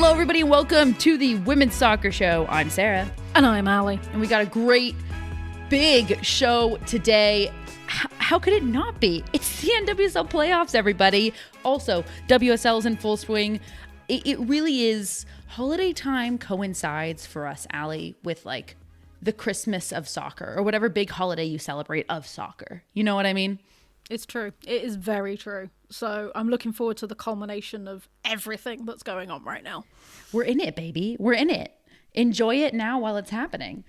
Hello, everybody, and welcome to the Women's Soccer Show. I'm Sarah. And I'm Allie. And we got a great, big show today. How could it not be? It's the NWSL playoffs, everybody. Also, WSL is in full swing. It really is. Holiday time coincides for us, Allie, with like the Christmas of soccer or whatever big holiday you celebrate of soccer. You know what I mean? It's true. It is very true. So I'm looking forward to the culmination of everything that's going on right now. We're in it, baby. We're in it. Enjoy it now while it's happening.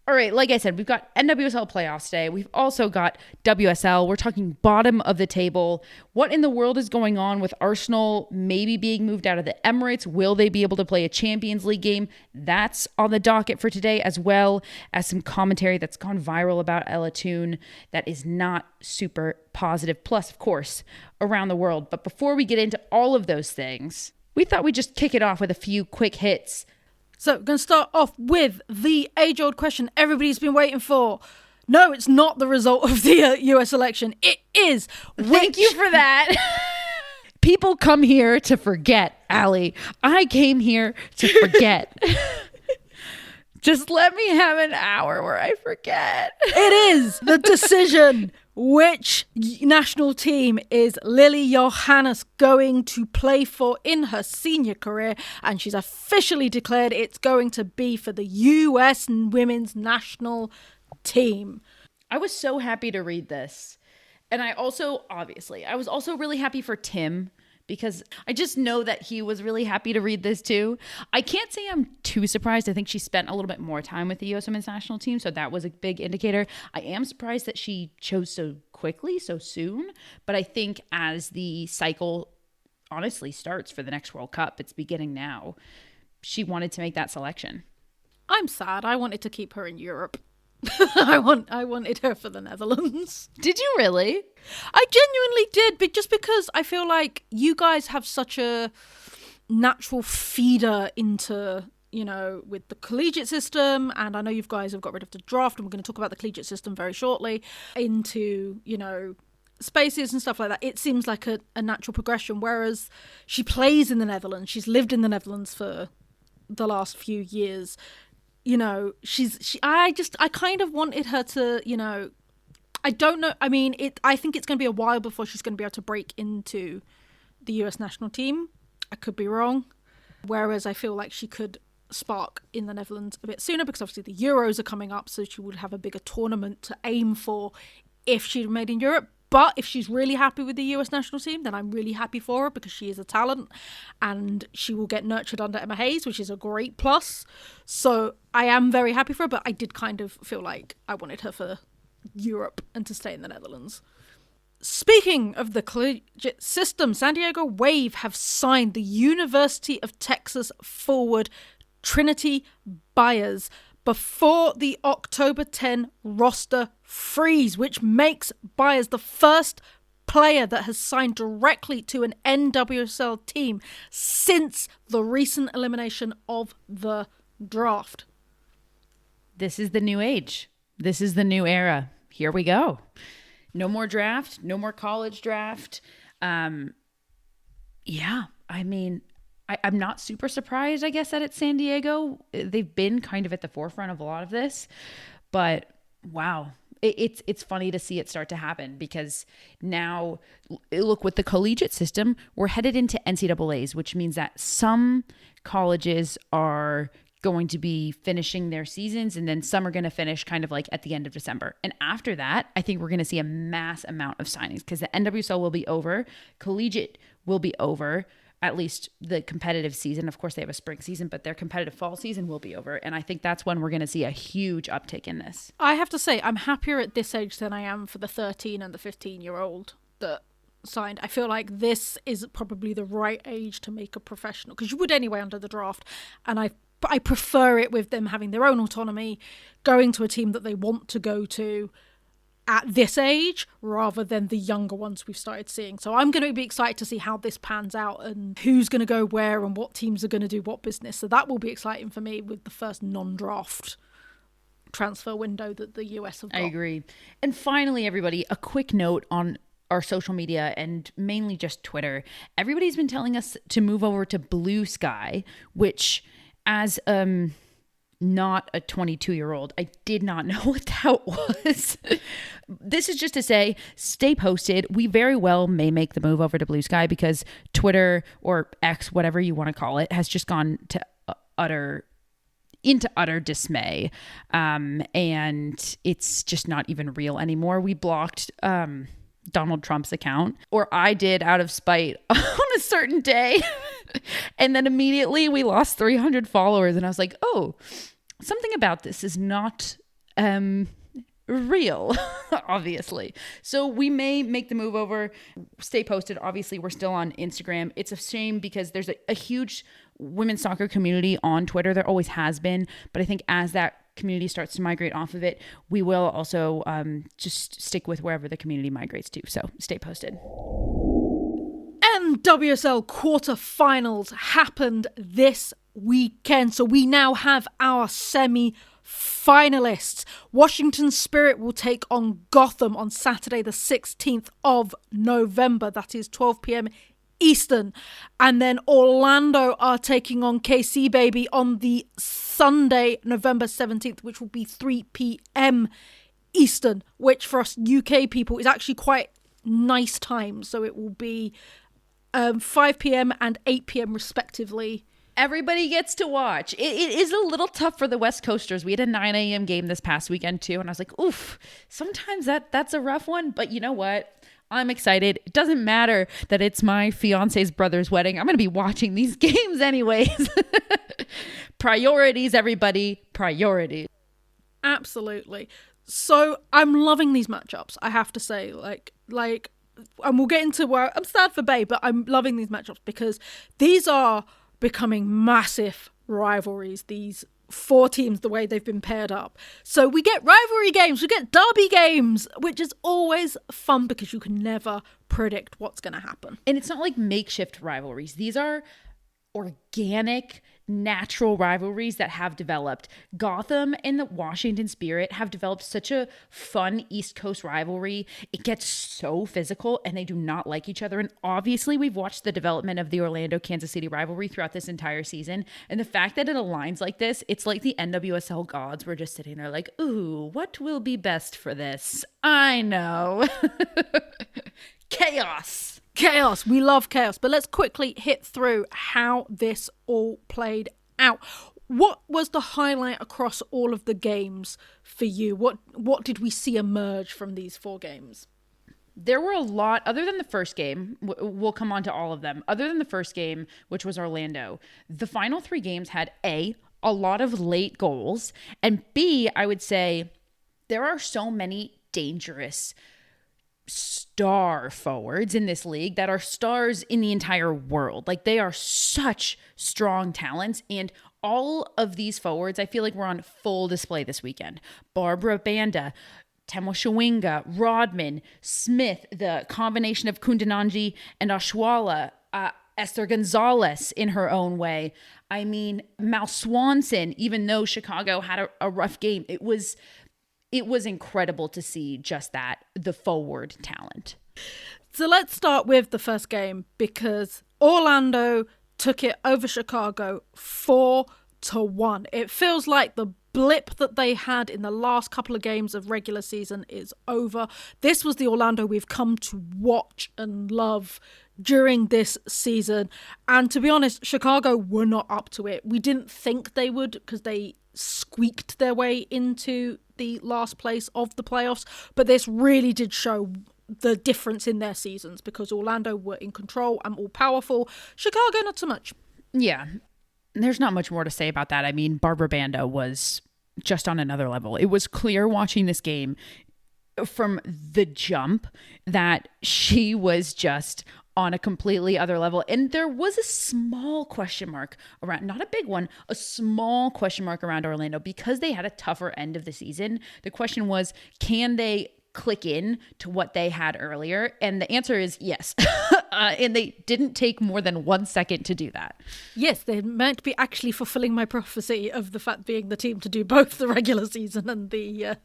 All right, like I said, we've got NWSL playoffs today. We've also got WSL. We're talking bottom of the table. What in the world is going on with Arsenal maybe being moved out of the Emirates? Will they be able to play a Champions League game? That's on the docket for today, as well as some commentary that's gone viral about Ella Toone that is not super positive. Plus, of course, around the world. But before we get into all of those things, we thought we'd just kick it off with a few quick hits. So, we're going to start off with the age-old question everybody's been waiting for. No, it's not the result of the US election. It is. Thank you for that. People come here to forget, Allie. I came here to forget. Just let me have an hour where I forget. It is the decision. Which national team is Lily Johannes going to play for in her senior career? And she's officially declared it's going to be for the US women's national team. I was so happy to read this. And I was also really happy for Tim, because I just know that he was really happy to read this too. I can't say I'm too surprised. I think she spent a little bit more time with the U.S. Women's National Team, so that was a big indicator. I am surprised that she chose so quickly, so soon, but I think as the cycle honestly starts for the next World Cup, it's beginning now, she wanted to make that selection. I'm sad. I wanted to keep her in Europe. I wanted her for the Netherlands. Did you really? I genuinely did, but just because I feel like you guys have such a natural feeder into, with the collegiate system, and I know you guys have got rid of the draft, and we're going to talk about the collegiate system very shortly, into, spaces and stuff like that. It seems like a natural progression, whereas she plays in the Netherlands. She's lived in the Netherlands for the last few years. I kind of wanted her to, I don't know. I mean, I think it's going to be a while before she's going to be able to break into the US national team. I could be wrong. Whereas I feel like she could spark in the Netherlands a bit sooner, because obviously the Euros are coming up, so she would have a bigger tournament to aim for if she'd made in Europe. But if she's really happy with the US national team, then I'm really happy for her, because she is a talent and she will get nurtured under Emma Hayes, which is a great plus. So I am very happy for her, but I did kind of feel like I wanted her for Europe and to stay in the Netherlands. Speaking of the collegiate system, San Diego Wave have signed the University of Texas forward Trinity Byers before the October 10 roster freeze, which makes Byers the first player that has signed directly to an NWSL team since the recent elimination of the draft. This is the new age. This is the new era. Here we go. No more draft, no more college draft. I'm not super surprised, I guess, that it's San Diego. They've been kind of at the forefront of a lot of this, but wow, it's funny to see it start to happen, because now, look, with the collegiate system, we're headed into NCAAs, which means that some colleges are going to be finishing their seasons, and then some are going to finish kind of like at the end of December. And after that, I think we're going to see a mass amount of signings, because the NWSL will be over, collegiate will be over, at least the competitive season. Of course, they have a spring season, but their competitive fall season will be over. And I think that's when we're going to see a huge uptick in this. I have to say, I'm happier at this age than I am for the 13 and the 15-year-old that signed. I feel like this is probably the right age to make a professional, because you would anyway under the draft. And I prefer it with them having their own autonomy, going to a team that they want to go to at this age, rather than the younger ones we've started seeing. So I'm going to be excited to see how this pans out and who's going to go where and what teams are going to do what business. So that will be exciting for me with the first non-draft transfer window that the US have got. I agree. And finally, everybody, a quick note on our social media and mainly just Twitter, everybody's been telling us to move over to Blue Sky, which as not a 22-year-old, I did not know what that was. This is just to say, stay posted. We very well may make the move over to Blue Sky because Twitter or X, whatever you want to call it, has just gone to utter dismay. And it's just not even real anymore. We blocked Donald Trump's account, or I did out of spite on a certain day. And then immediately we lost 300 followers. And I was like, oh, something about this is not real, obviously. So we may make the move over. Stay posted. Obviously, we're still on Instagram. It's a shame because there's a huge women's soccer community on Twitter. There always has been. But I think as that community starts to migrate off of it, we will also just stick with wherever the community migrates to. So stay posted. NWSL Quarterfinals happened this weekend. So we now have our semi-finalists. Washington Spirit will take on Gotham on Saturday the 16th of November. That is 12 p.m. Eastern. And then Orlando are taking on KC Baby on the Sunday, November 17th, which will be 3 p.m. Eastern, which for us UK people is actually quite nice time. So it will be 5 p.m. and 8 p.m. respectively. Everybody gets to watch. It is a little tough for the West Coasters. We had a 9 a.m. game this past weekend too, and I was like, oof, sometimes that's a rough one. But you know what? I'm excited. It doesn't matter that it's my fiance's brother's wedding. I'm going to be watching these games anyways. Priorities, everybody. Priorities. Absolutely. So I'm loving these matchups, I have to say. Like, and we'll get into where I'm sad for Bay, but I'm loving these matchups because these are becoming massive rivalries. These four teams, the way they've been paired up. So we get rivalry games, we get derby games, which is always fun because you can never predict what's going to happen. And it's not like makeshift rivalries. These are organic, natural rivalries that have developed. Gotham and the Washington Spirit have developed such a fun East Coast rivalry. It gets so physical and they do not like each other. And obviously we've watched the development of the Orlando-Kansas City rivalry throughout this entire season. And the fact that it aligns like this, it's like the NWSL gods were just sitting there like, ooh, what will be best for this? I know. Chaos. Chaos. We love chaos. But let's quickly hit through how this all played out. What was the highlight across all of the games for you? What did we see emerge from these four games? There were a lot, other than the first game, we'll come on to all of them. Other than the first game, which was Orlando, the final three games had a lot of late goals, and B, I would say there are so many dangerous star forwards in this league that are stars in the entire world. Like, they are such strong talents, and all of these forwards, I feel like, were on full display this weekend. Barbara Banda, Temo Shawinga, Rodman, Smith, the combination of Kundananji and Ashwala, Esther Gonzalez in her own way. I mean, Mal Swanson, even though Chicago had a rough game, it was incredible to see just that, the forward talent. So let's start with the first game because Orlando took it over Chicago 4-1. It feels like the blip that they had in the last couple of games of regular season is over. This was the Orlando we've come to watch and love during this season. And to be honest, Chicago were not up to it. We didn't think they would because they squeaked their way into the last place of the playoffs. But this really did show the difference in their seasons because Orlando were in control and all powerful. Chicago, not so much. Yeah. There's not much more to say about that. I mean, Barbara Banda was just on another level. It was clear watching this game from the jump that she was just on a completely other level. And there was a small question mark around, not a big one, a small question mark around Orlando because they had a tougher end of the season. The question was, can they click in to what they had earlier? And the answer is yes. And they didn't take more than 1 second to do that. Yes, they might be actually fulfilling my prophecy of the fact being the team to do both the regular season and the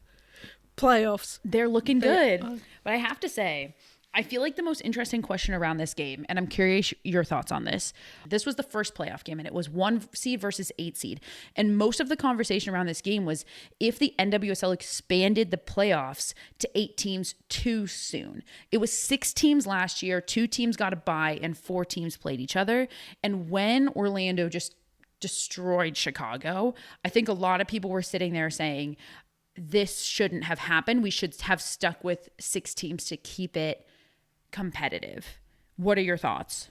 playoffs. They're looking good. But I have to say, I feel like the most interesting question around this game, and I'm curious your thoughts on this. This was the first playoff game, and it was 1 seed versus 8 seed. And most of the conversation around this game was if the NWSL expanded the playoffs to 8 teams too soon. It was 6 teams last year, 2 teams got a bye, and 4 teams played each other. And when Orlando just destroyed Chicago, I think a lot of people were sitting there saying, this shouldn't have happened. We should have stuck with 6 teams to keep it competitive. What are your thoughts?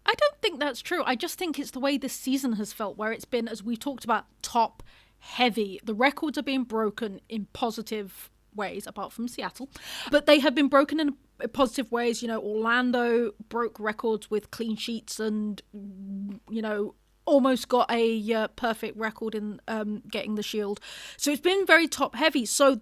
I don't think that's true. I just think it's the way this season has felt, where it's been, as we talked about, top heavy. The records are being broken in positive ways, apart from Seattle, but they have been broken in positive ways. You know, Orlando broke records with clean sheets and, you know, almost got a perfect record in getting the Shield. So it's been very top heavy. So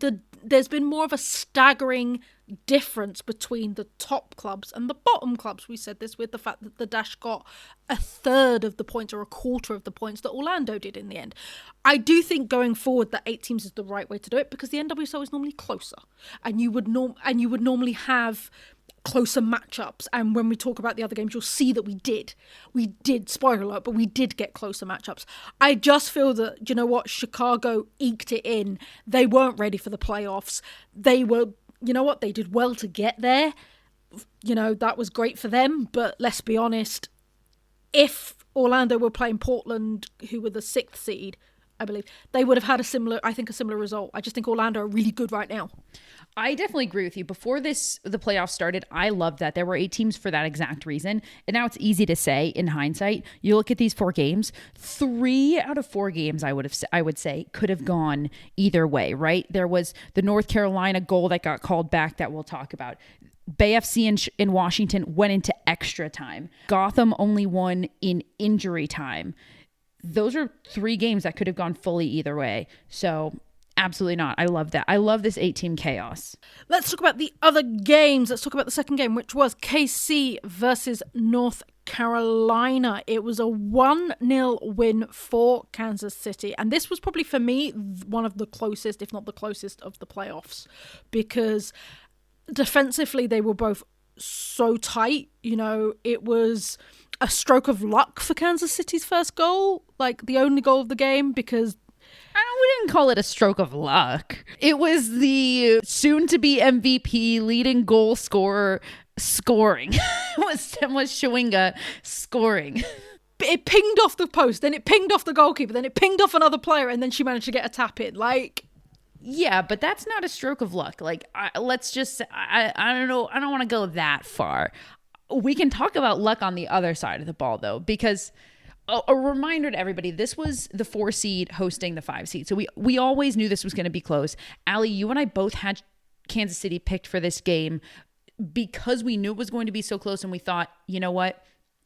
there's been more of a staggering difference between the top clubs and the bottom clubs. We said this with the fact that the Dash got a third of the points or a quarter of the points that Orlando did in the end. I do think going forward that 8 teams is the right way to do it, because the NWSL is normally closer, and you would normally have closer matchups. And when we talk about the other games, you'll see that we did, spoiler alert, but we did get closer matchups. I just feel that, you know what, Chicago eked it in. They weren't ready for the playoffs. They were, you know what, they did well to get there. You know, that was great for them. But let's be honest, if Orlando were playing Portland, who were the 6th seed, I believe, they would have had a similar result. I just think Orlando are really good right now. I definitely agree with you. Before the playoffs started, I loved that there were 8 teams for that exact reason. And now it's easy to say in hindsight. You look at these 4 games, 3 out of 4 games I would say could have gone either way, right? There was the North Carolina goal that got called back that we'll talk about. Bay FC in Washington went into extra time. Gotham only won in injury time. Those are 3 games that could have gone fully either way. So absolutely not. I love that. I love this 8-team chaos. Let's talk about the other games. Let's talk about the second game, which was KC versus North Carolina. It was a 1-0 win for Kansas City. And this was probably, for me, one of the closest, if not the closest, of the playoffs. Because defensively, they were both so tight. You know, it was a stroke of luck for Kansas City's first goal, like the only goal of the game, because we didn't call it a stroke of luck. It was the soon-to-be MVP leading goal scorer scoring. It was Shawinga scoring. It pinged off the post, then it pinged off the goalkeeper, then it pinged off another player, and then she managed to get a tap in. Like, yeah, but that's not a stroke of luck. Like, I don't know. I don't want to go that far. We can talk about luck on the other side of the ball, though, because a reminder to everybody, this was the 4 seed hosting the 5 seed. So we always knew this was going to be close. Allie, you and I both had Kansas City picked for this game because we knew it was going to be so close, and we thought, you know what?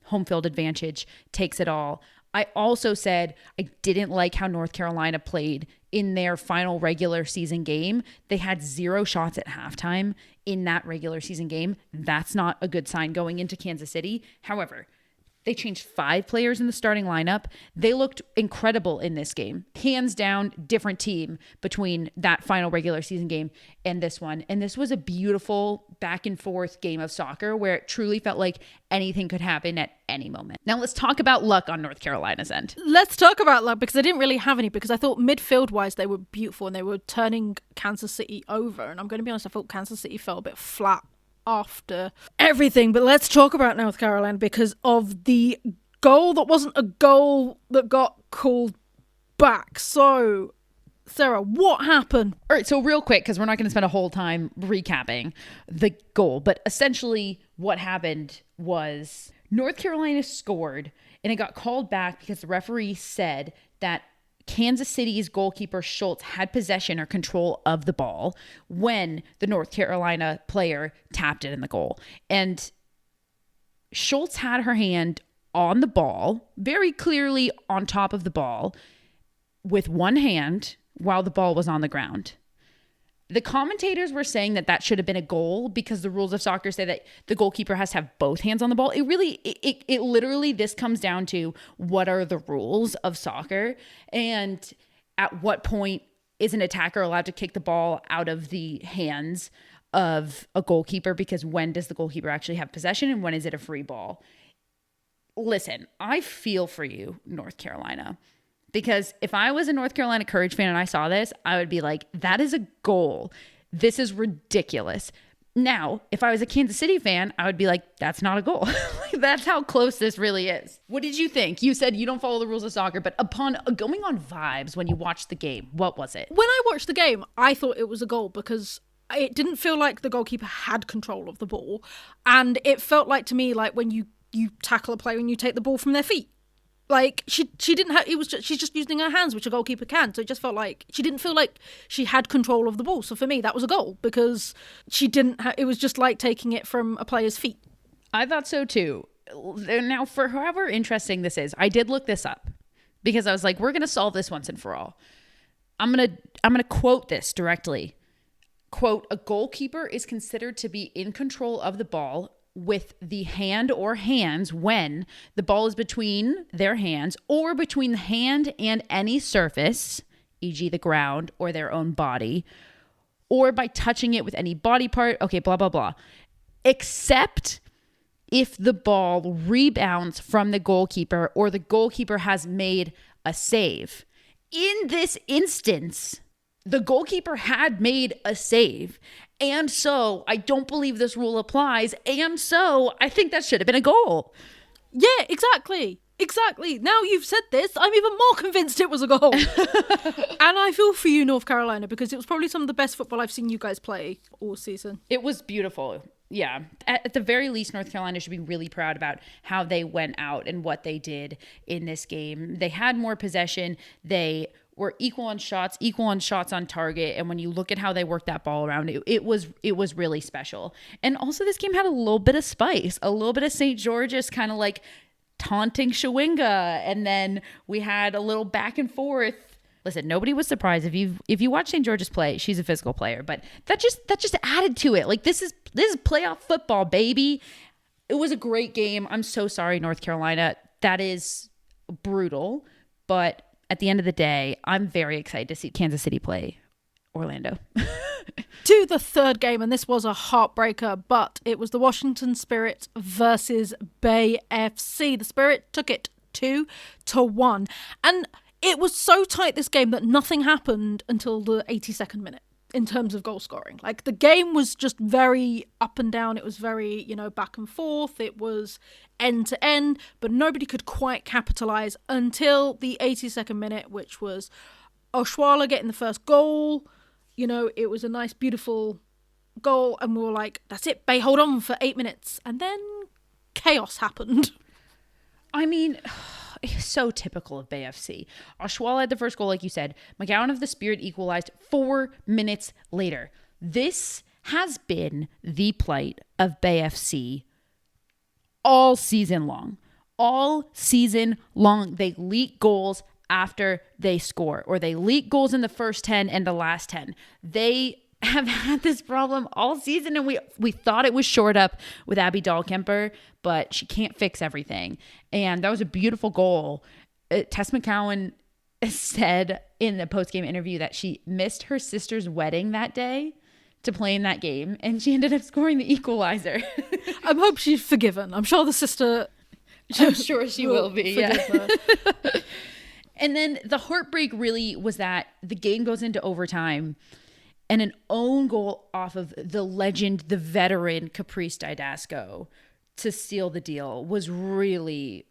Home field advantage takes it all. I also said I didn't like how North Carolina played in their final regular season game. They had 0 shots at halftime in that regular season game. That's not a good sign going into Kansas City. However, they changed 5 players in the starting lineup. They looked incredible in this game. Hands down, different team between that final regular season game and this one. And this was a beautiful back and forth game of soccer where it truly felt like anything could happen at any moment. Now let's talk about luck on North Carolina's end. Let's talk about luck, because I didn't really have any, because I thought midfield-wise they were beautiful and they were turning Kansas City over. And I'm going to be honest, I thought Kansas City fell a bit flat after everything. But let's talk about North Carolina because of the goal that wasn't a goal that got called back. So, Sarah, what happened? All right, so real quick, because we're not going to spend a whole time recapping the goal, but essentially what happened was North Carolina scored and it got called back because the referee said that Kansas City's goalkeeper Schultz had possession or control of the ball when the North Carolina player tapped it in the goal. And Schultz had her hand on the ball, very clearly on top of the ball, with one hand while the ball was on the ground. The commentators were saying that that should have been a goal because the rules of soccer say that the goalkeeper has to have both hands on the ball. It literally, this comes down to what are the rules of soccer and at what point is an attacker allowed to kick the ball out of the hands of a goalkeeper, because when does the goalkeeper actually have possession and when is it a free ball? Listen, I feel for you, North Carolina, because if I was a North Carolina Courage fan and I saw this, I would be like, that is a goal. This is ridiculous. Now, if I was a Kansas City fan, I would be like, that's not a goal. That's how close this really is. What did you think? You said you don't follow the rules of soccer, but upon going on vibes when you watched the game, what was it? When I watched the game, I thought it was a goal because it didn't feel like the goalkeeper had control of the ball. And it felt like to me, like when you tackle a player and you take the ball from their feet. Like she didn't have, she's just using her hands, which a goalkeeper can. So it just felt like she didn't feel like she had control of the ball. So for me, that was a goal because she didn't it was just like taking it from a player's feet. I thought so too. Now, for however interesting this is, I did look this up because I was like, we're going to solve this once and for all. I'm going to quote this directly. Quote, a goalkeeper is considered to be in control of the ball with the hand or hands when the ball is between their hands or between the hand and any surface, e.g. the ground or their own body, or by touching it with any body part, okay, blah, blah, blah, except if the ball rebounds from the goalkeeper or the goalkeeper has made a save. In this instance, the goalkeeper had made a save. And so I don't believe this rule applies. And so I think that should have been a goal. Yeah, exactly. Exactly. Now you've said this, I'm even more convinced it was a goal. And I feel for you, North Carolina, because it was probably some of the best football I've seen you guys play all season. It was beautiful. Yeah. At the very least, North Carolina should be really proud about how they went out and what they did in this game. They had more possession. They were equal on shots on target. And when you look at how they worked that ball around, it was really special. And also this game had a little bit of spice, a little bit of St. George's kind of like taunting Shawinga. And then we had a little back and forth. Listen, nobody was surprised if you watch St. George's play. She's a physical player, but that just added to it. Like this is playoff football, baby. It was a great game. I'm so sorry, North Carolina. That is brutal, but at the end of the day, I'm very excited to see Kansas City play Orlando. To the third game, and this was a heartbreaker, but it was the Washington Spirit versus Bay FC. The Spirit took it 2-1. And it was so tight, this game, that nothing happened until the 82nd minute in terms of goal scoring. Like, the game was just very up and down. It was very, back and forth. It was end to end, but nobody could quite capitalise until the 82nd minute, which was Oshuala getting the first goal. It was a nice, beautiful goal, and we were like, that's it, Bay, hold on for 8 minutes. And then chaos happened. I mean, so typical of Bay FC. Oshuala had the first goal, like you said. McGowan of the Spirit equalized 4 minutes later. This has been the plight of Bay FC all season long. All season long, they leak goals after they score, or they leak goals in the first 10 and the last 10. They have had this problem all season, and we thought it was shored up with Abby Dahlkemper, but she can't fix everything. And that was a beautiful goal. Tess McCowan said in the post-game interview that she missed her sister's wedding that day to play in that game, and she ended up scoring the equalizer. I hope she's forgiven. I'm sure the sister... I'm sure she will be, yeah. And then the heartbreak really was that the game goes into overtime, and an own goal off of the legend, the veteran Caprice Didasco to seal the deal was really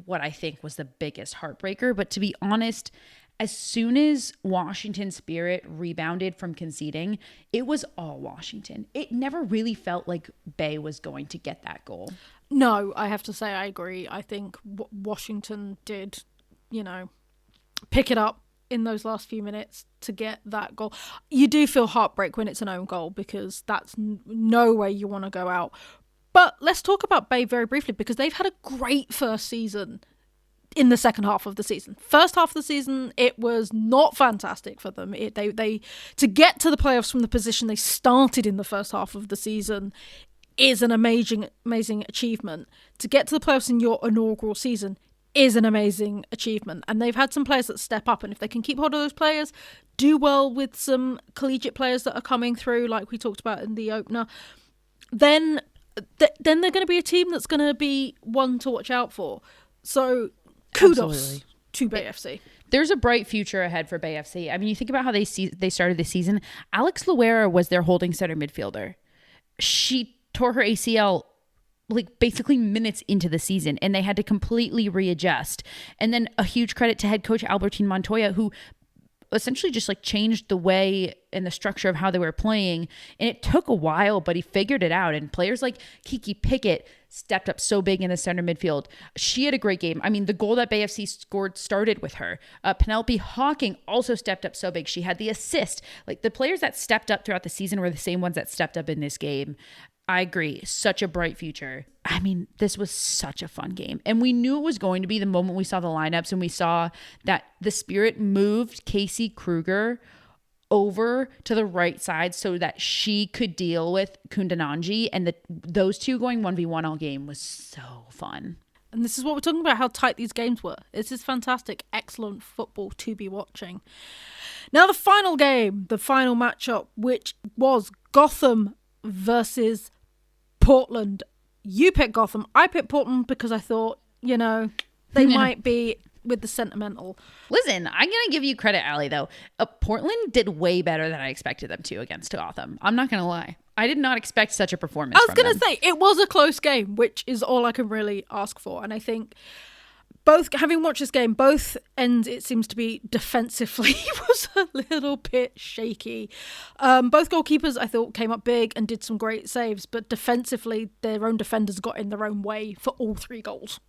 what I think was the biggest heartbreaker. But to be honest, as soon as Washington Spirit rebounded from conceding, it was all Washington. It never really felt like Bay was going to get that goal. No, I have to say I agree. I think Washington did, pick it up in those last few minutes to get that goal. You do feel heartbreak when it's an own goal because that's no way you want to go out. But let's talk about Bay very briefly because they've had a great first season in the second half of the season. First half of the season, it was not fantastic for them. They to get to the playoffs from the position they started in the first half of the season is an amazing achievement. To get to the playoffs in your inaugural season is an amazing achievement. And they've had some players that step up. And if they can keep hold of those players, do well with some collegiate players that are coming through, like we talked about in the opener, then they're going to be a team that's going to be one to watch out for. So kudos Absolutely. to Bay FC. There's a bright future ahead for Bay FC. I mean, you think about how they started the season. Alex Loera was their holding center midfielder. She tore her ACL like basically minutes into the season, and they had to completely readjust. And then a huge credit to head coach Albertine Montoya, who essentially just like changed the way and the structure of how they were playing. And it took a while, but he figured it out. And players like Kiki Pickett stepped up so big in the center midfield. She had a great game. I mean, the goal that Bay FC scored started with her. Penelope Hawking also stepped up so big. She had the assist. Like, the players that stepped up throughout the season were the same ones that stepped up in this game. I agree. Such a bright future. I mean, this was such a fun game. And we knew it was going to be the moment we saw the lineups and we saw that the Spirit moved Casey Kruger over to the right side so that she could deal with Kundananji. And those two going 1v1 all game was so fun. And this is what we're talking about, how tight these games were. This is fantastic, excellent football to be watching. Now the final game, the final matchup, which was Gotham versus Portland. You picked Gotham. I picked Portland because I thought, they might be with the sentimental. Listen, I'm going to give you credit, Allie, though. Portland did way better than I expected them to against Gotham. I'm not going to lie. I did not expect such a performance I was going to say, it was a close game, which is all I can really ask for. And I think having watched this game, both ends, it seems to be defensively was a little bit shaky. Both goalkeepers, I thought, came up big and did some great saves, but defensively, their own defenders got in their own way for all 3 goals.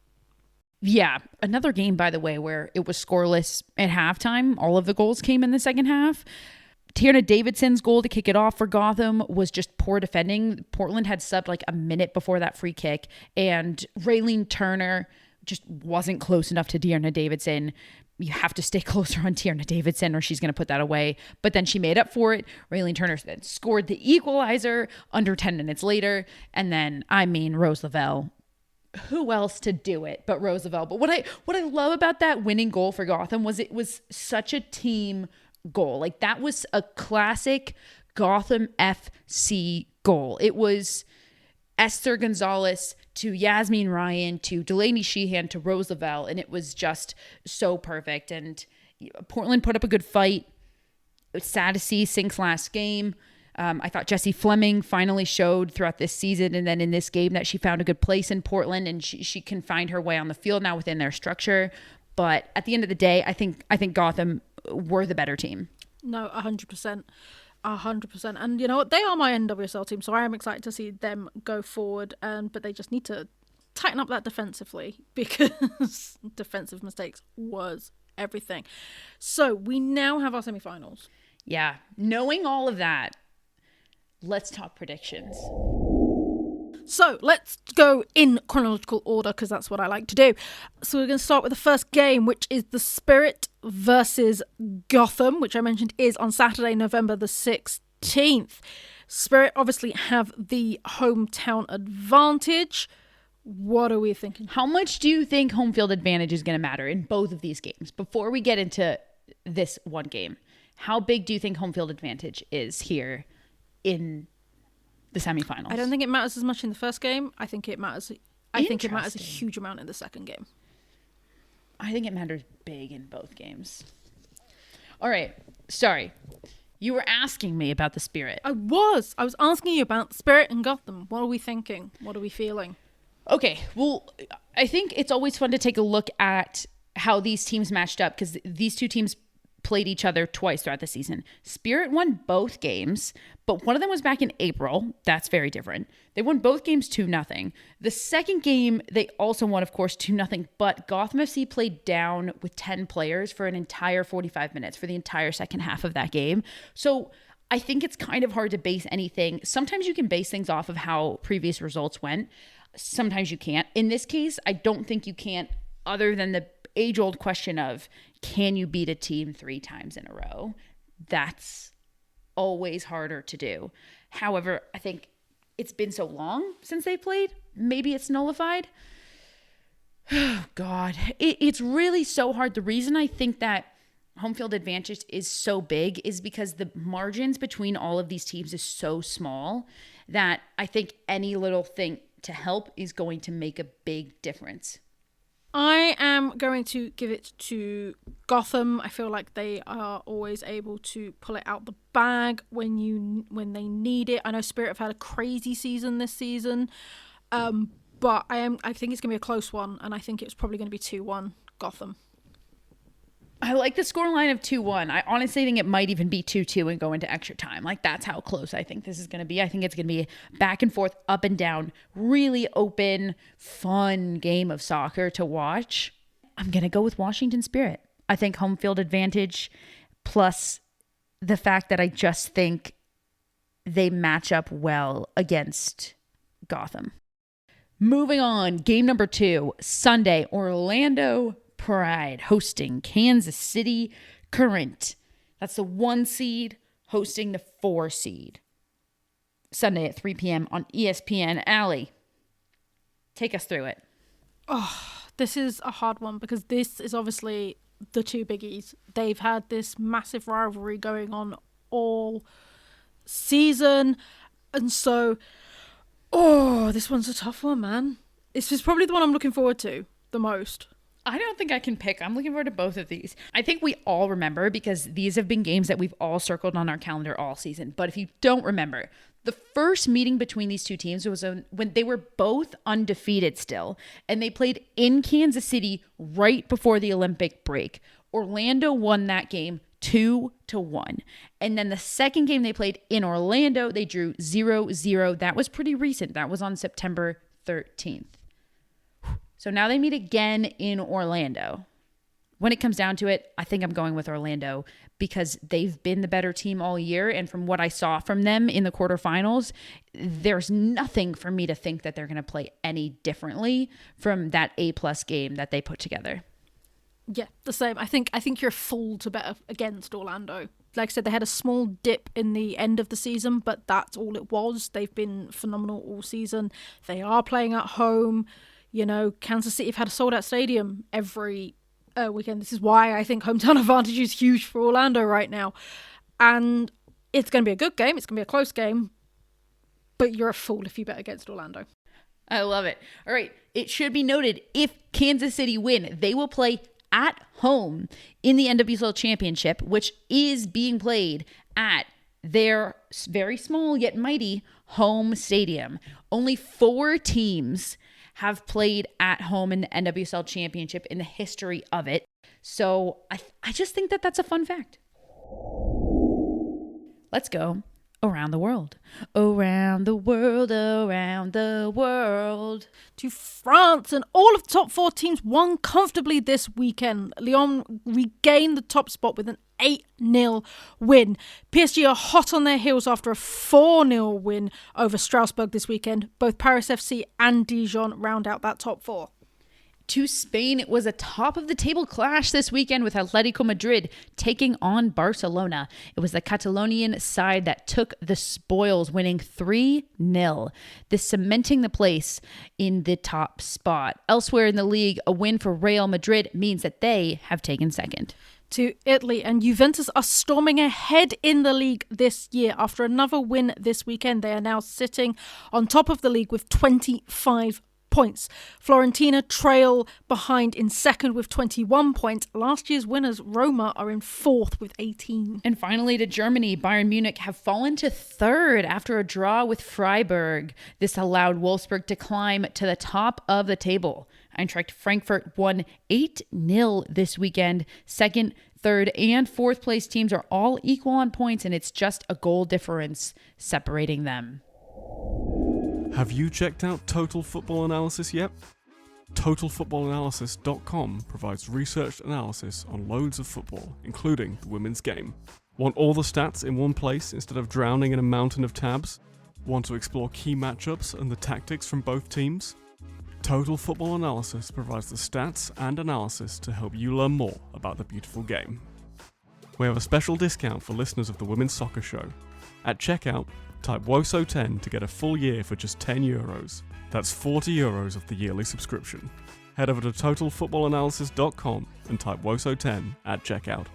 Yeah, another game, by the way, where it was scoreless at halftime. All of the goals came in the second half. Tierna Davidson's goal to kick it off for Gotham was just poor defending. Portland had subbed like a minute before that free kick, and Raylene Turner just wasn't close enough to Tierna Davidson. You have to stay closer on Tierna Davidson or she's going to put that away. But then she made up for it. Raylene Turner then scored the equalizer under 10 minutes later. And then, Rose Lavelle. Who else to do it but Rose Lavelle? But what I love about that winning goal for Gotham was it was such a team goal. Like, that was a classic Gotham FC goal. It was Esther Gonzalez to Yasmin Ryan to Delaney Sheehan to Rose Lavelle, and it was just so perfect. And Portland put up a good fight. It was sad to see Sink's last game. I thought Jessie Fleming finally showed throughout this season and then in this game that she found a good place in Portland, and she can find her way on the field now within their structure. But at the end of the day, I think Gotham were the better team. No, 100%. 100%. And you know what? They are my NWSL team, so I am excited to see them go forward. But they just need to tighten up that defensively, because defensive mistakes was everything. So we now have our semifinals. Yeah. Knowing all of that, let's talk predictions. So let's go in chronological order, because that's what I like to do. So we're going to start with the first game, which is the Spirit versus Gotham, which I mentioned is on Saturday, November the 16th. Spirit obviously have the hometown advantage. What are we thinking? How much do you think home field advantage is going to matter in both of these games? Before we get into this one game, how big do you think home field advantage is here in the semifinals? I don't think it matters as much in the first game. I think it matters. I think it matters a huge amount in the second game. I think it matters big in both games. All right. Sorry. You were asking me about the Spirit. I was asking you about Spirit and Gotham. What are we thinking? What are we feeling? Okay. Well, I think it's always fun to take a look at how these teams matched up, because these two teams played each other twice throughout the season. Spirit won both games, but one of them was back in April. That's very different. They won both games 2-0. The second game, they also won, of course, 2-0, but Gotham FC played down with 10 players for an entire 45 minutes for the entire second half of that game. So I think it's kind of hard to base anything. Sometimes you can base things off of how previous results went. Sometimes you can't. In this case, I don't think you can't, other than the age-old question of, can you beat a team 3 times in a row? That's always harder to do. However, I think it's been so long since they played. Maybe it's nullified. God, it's really so hard. The reason I think that home field advantage is so big is because the margins between all of these teams is so small that I think any little thing to help is going to make a big difference. I am going to give it to Gotham. I feel like they are always able to pull it out the bag when they need it. I know Spirit have had a crazy season this season, but I think it's going to be a close one, and I think it's probably going to be 2-1 Gotham. I like the scoreline of 2-1. I honestly think it might even be 2-2 and go into extra time. Like, that's how close I think this is going to be. I think it's going to be back and forth, up and down, really open, fun game of soccer to watch. I'm going to go with Washington Spirit. I think home field advantage, plus the fact that I just think they match up well against Gotham. Moving on, game number 2, Sunday, Orlando Pride hosting Kansas City Current. That's the 1 seed hosting the 4 seed. Sunday at 3 p.m. on ESPN. Allie, take us through it. Oh, this is a hard one because this is obviously the two biggies. They've had this massive rivalry going on all season. And so, this one's a tough one, man. This is probably the one I'm looking forward to the most. I don't think I can pick. I'm looking forward to both of these. I think we all remember because these have been games that we've all circled on our calendar all season. But if you don't remember, the first meeting between these two teams was when they were both undefeated still, and they played in Kansas City right before the Olympic break. Orlando won that game 2-1. And then the second game they played in Orlando, they drew 0-0. That was pretty recent. That was on September 13th. So now they meet again in Orlando. When it comes down to it, I think I'm going with Orlando because they've been the better team all year. And from what I saw from them in the quarterfinals, there's nothing for me to think that they're going to play any differently from that A+ game that they put together. Yeah, the same. I think you're a fool to bet against Orlando. Like I said, they had a small dip in the end of the season, but that's all it was. They've been phenomenal all season. They are playing at home. You know, Kansas City have had a sold-out stadium every weekend. This is why I think hometown advantage is huge for Orlando right now. And it's going to be a good game. It's going to be a close game. But you're a fool if you bet against Orlando. I love it. All right. It should be noted, if Kansas City win, they will play at home in the NWSL Championship, which is being played at their very small yet mighty home stadium. Only 4 teams have played at home in the NWSL Championship in the history of it. So I just think that that's a fun fact. Let's go around the world. Around the world, around the world. To France, and all of the top 4 teams won comfortably this weekend. Lyon regained the top spot with an 8-0 win. PSG are hot on their heels after a 4-0 win over Strasbourg this weekend. Both Paris FC and Dijon round out that top 4. To Spain, it was a top-of-the-table clash this weekend with Atletico Madrid taking on Barcelona. It was the Catalonian side that took the spoils, winning 3-0, this cementing the place in the top spot. Elsewhere in the league, a win for Real Madrid means that they have taken second. To Italy, and Juventus are storming ahead in the league this year. After another win this weekend, they are now sitting on top of the league with 25 points. Fiorentina trail behind in second with 21 points. Last year's winners, Roma, are in fourth with 18. And finally to Germany, Bayern Munich have fallen to third after a draw with Freiburg. This allowed Wolfsburg to climb to the top of the table. Eintracht Frankfurt won 8-0 this weekend. Second, third, and fourth place teams are all equal on points, and it's just a goal difference separating them. Have you checked out Total Football Analysis yet? TotalFootballAnalysis.com provides researched analysis on loads of football, including the women's game. Want all the stats in one place instead of drowning in a mountain of tabs? Want to explore key matchups and the tactics from both teams? Total Football Analysis provides the stats and analysis to help you learn more about the beautiful game. We have a special discount for listeners of the Women's Soccer Show. At checkout, type WOSO10 to get a full year for just €10. That's €40 of the yearly subscription. Head over to totalfootballanalysis.com and type WOSO10 at checkout.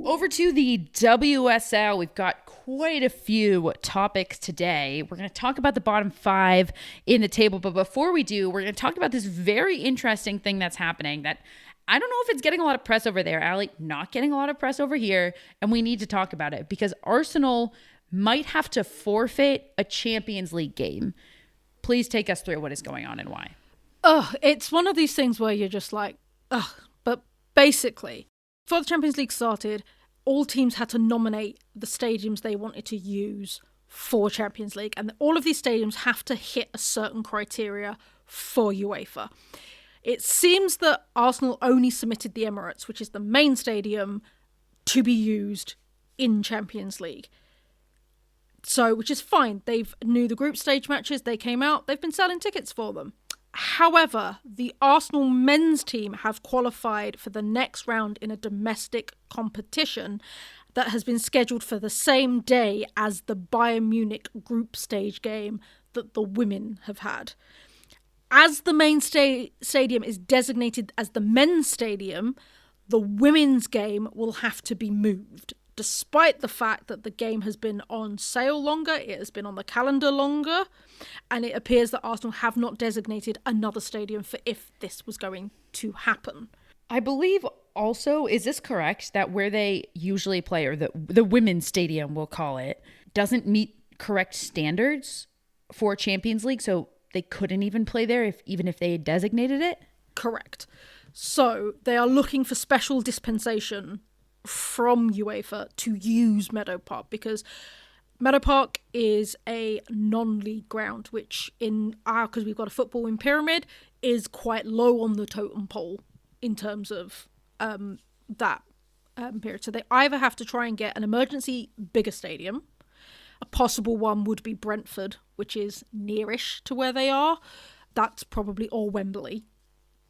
Over to the WSL, we've got quite a few topics today. We're going to talk about the bottom 5 in the table, but before we do, we're going to talk about this very interesting thing that's happening that I don't know if it's getting a lot of press over there, Allie, not getting a lot of press over here, and we need to talk about it because Arsenal might have to forfeit a Champions League game. Please take us through what is going on and why. It's one of these things where you're just like, but basically, before the Champions League started, all teams had to nominate the stadiums they wanted to use for Champions League, and all of these stadiums have to hit a certain criteria for UEFA. It seems that Arsenal only submitted the Emirates, which is the main stadium, to be used in Champions League. So, which is fine. They've knew the group stage matches, they came out, they've been selling tickets for them. However, the Arsenal men's team have qualified for the next round in a domestic competition that has been scheduled for the same day as the Bayern Munich group stage game that the women have had. As the main stadium is designated as the men's stadium, the women's game will have to be moved. Despite the fact that the game has been on sale longer, it has been on the calendar longer, and it appears that Arsenal have not designated another stadium for if this was going to happen. I believe also, is this correct, that where they usually play, or the women's stadium, we'll call it, doesn't meet correct standards for Champions League, so they couldn't even play there even if they had designated it? Correct. So they are looking for special dispensation from UEFA to use Meadow Park because Meadow Park is a non-league ground, which because we've got a football in pyramid, is quite low on the totem pole in terms of that period. So they either have to try and get an emergency bigger stadium. A possible one would be Brentford, which is nearish to where they are. That's probably, or Wembley.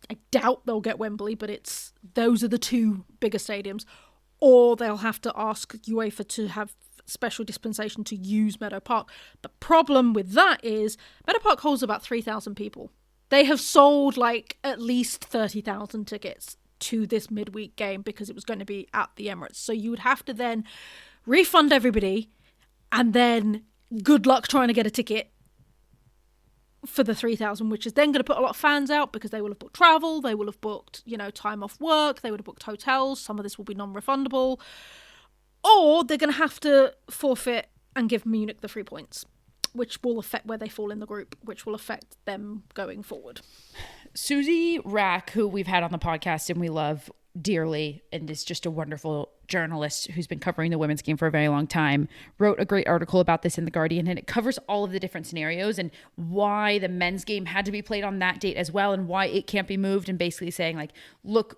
I doubt they'll get Wembley, but those are the two bigger stadiums. Or they'll have to ask UEFA to have special dispensation to use Meadow Park. The problem with that is Meadow Park holds about 3,000 people. They have sold at least 30,000 tickets to this midweek game because it was going to be at the Emirates. So you would have to then refund everybody and then good luck trying to get a ticket for the 3,000, which is then going to put a lot of fans out because they will have booked travel, they will have booked, time off work, they would have booked hotels. Some of this will be non-refundable. Or they're going to have to forfeit and give Munich the 3 points, which will affect where they fall in the group, which will affect them going forward. Susie Rack, who we've had on the podcast and we love dearly and is just a wonderful journalist who's been covering the women's game for a very long time, wrote a great article about this in The Guardian, and it covers all of the different scenarios and why the men's game had to be played on that date as well and why it can't be moved, and basically saying look,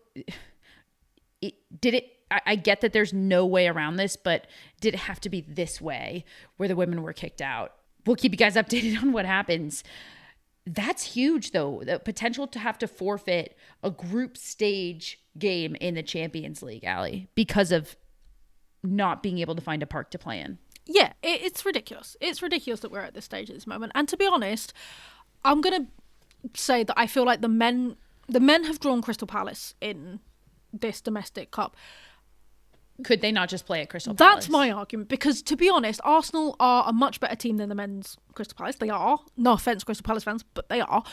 I get that there's no way around this, but did it have to be this way where the women were kicked out? We'll keep you guys updated on what happens. That's huge, though, the potential to have to forfeit a group stage game in the Champions League, Allie, because of not being able to find a park to play in. Yeah, it's ridiculous. It's ridiculous that we're at this stage at this moment. And to be honest, I'm going to say that I feel like the men have drawn Crystal Palace in this domestic cup. Could they not just play at Crystal Palace? That's my argument, because to be honest, Arsenal are a much better team than the men's Crystal Palace. They are. No offence, Crystal Palace fans, but they are.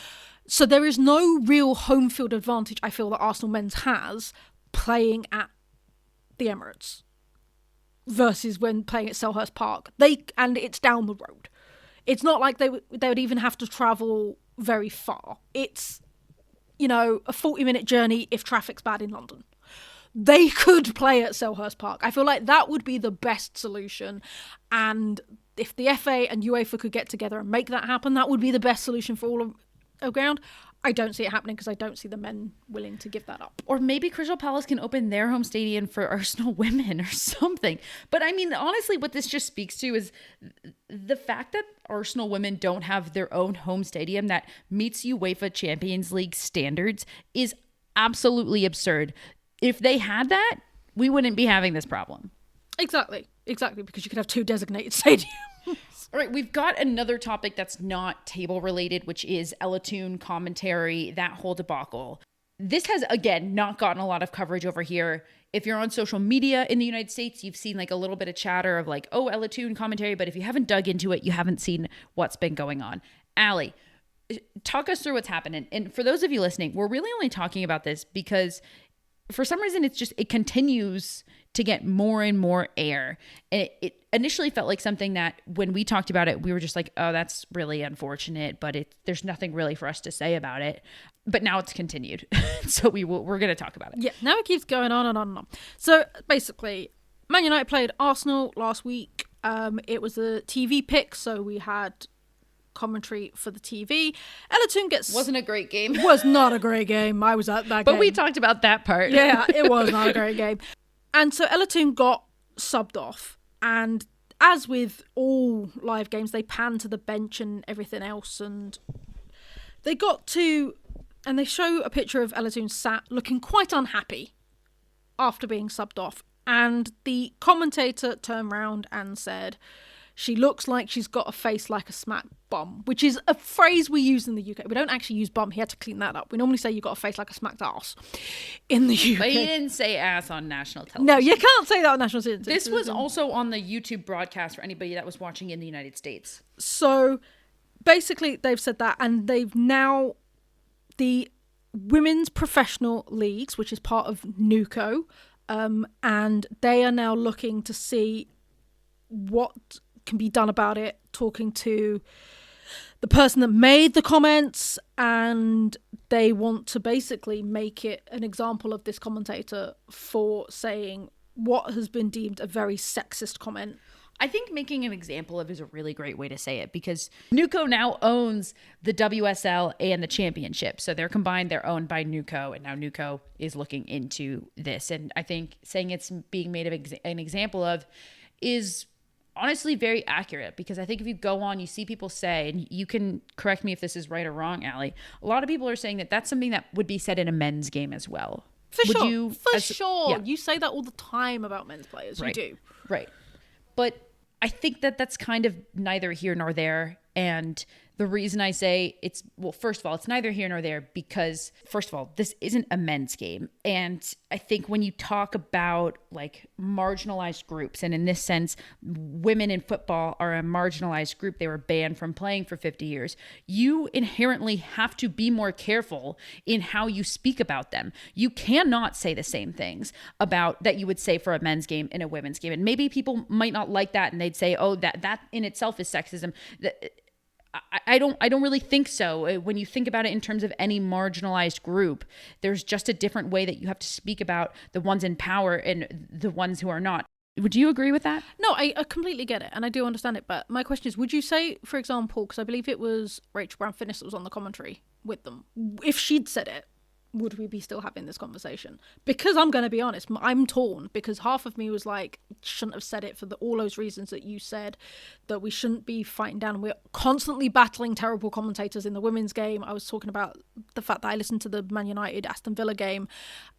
So there is no real home field advantage I feel that Arsenal men's has playing at the Emirates versus when playing at Selhurst Park. And it's down the road. It's not like they would even have to travel very far. It's, a 40-minute journey if traffic's bad in London. They could play at Selhurst Park. I feel like that would be the best solution. And if the FA and UEFA could get together and make that happen, that would be the best solution for all of ground. I don't see it happening because I don't see the men willing to give that up. Or maybe Crystal Palace can open their home stadium for Arsenal women or something. But I mean, honestly, what this just speaks to is the fact that Arsenal women don't have their own home stadium that meets UEFA Champions League standards is absolutely absurd. If they had that, we wouldn't be having this problem. Exactly, because you could have two designated stadiums. All right, we've got another topic that's not table related, which is Ella Toone commentary, that whole debacle. This has, again, not gotten a lot of coverage over here. If you're on social media in the United States, you've seen like a little bit of chatter of like, oh, Ella Toone commentary, but if you haven't dug into it, you haven't seen what's been going on. Allie, talk us through what's happening. And for those of you listening, we're really only talking about this because for some reason it continues to get more and more air. And it initially felt like something that when we talked about it, we were just like, oh, that's really unfortunate, but there's nothing really for us to say about it. But now it's continued. So we're going to talk about it. Yeah, now it keeps going on and on and on. So basically, Man United played Arsenal last week. It was a TV pick, so we had commentary for the TV. Ella Toone wasn't a great game. Was not a great game. I was at that but game. We talked about that part. Yeah, it was not a great game. And so Ella Toone got subbed off, and as with all live games, they pan to the bench and everything else, and they got to, and they show a picture of Ella Toone sat looking quite unhappy after being subbed off, and the commentator turned round and said, she looks like she's got a face like a smack bum, which is a phrase we use in the UK. We don't actually use bum. He had to clean that up. We normally say you got a face like a smacked ass in the UK. But he didn't say ass on national television. No, you can't say that on national television. This was also on the YouTube broadcast for anybody that was watching in the United States. So basically they've said that, and they've now, the Women's Professional Leagues, which is part of NUCO, and they are now looking to see what can be done about it, talking to the person that made the comments, and they want to basically make it an example of this commentator for saying what has been deemed a very sexist comment. I think making an example of is a really great way to say it, because NUCO now owns the WSL and the championship. So they're combined, they're owned by NUCO, and now NUCO is looking into this. And I think saying it's being made of an example of is honestly very accurate, because I think if you go on, you see people say, and you can correct me if this is right or wrong, Allie, a lot of people are saying that that's something that would be said in a men's game as well. For Would sure. you, For sure. Yeah. You say that all the time about men's players. Right. You do. Right. But I think that that's kind of neither here nor there. And the reason I say it's, well, first of all, it's neither here nor there because, first of all, this isn't a men's game. And I think when you talk about like marginalized groups, and in this sense, women in football are a marginalized group, they were banned from playing for 50 years, you inherently have to be more careful in how you speak about them. You cannot say the same things about that you would say for a men's game in a women's game. And maybe people might not like that, and they'd say, oh, that in itself is sexism. I don't really think so. When you think about it in terms of any marginalized group, there's just a different way that you have to speak about the ones in power and the ones who are not. Would you agree with that? No, I completely get it, and I do understand it. But my question is, would you say, for example, because I believe it was Rachel Brown-Finnis that was on the commentary with them, if she'd said it, would we be still having this conversation? Because I'm going to be honest, I'm torn, because half of me was like, shouldn't have said it for all those reasons that you said, that we shouldn't be fighting down. We're constantly battling terrible commentators in the women's game. I was talking about the fact that I listened to the Man United Aston Villa game,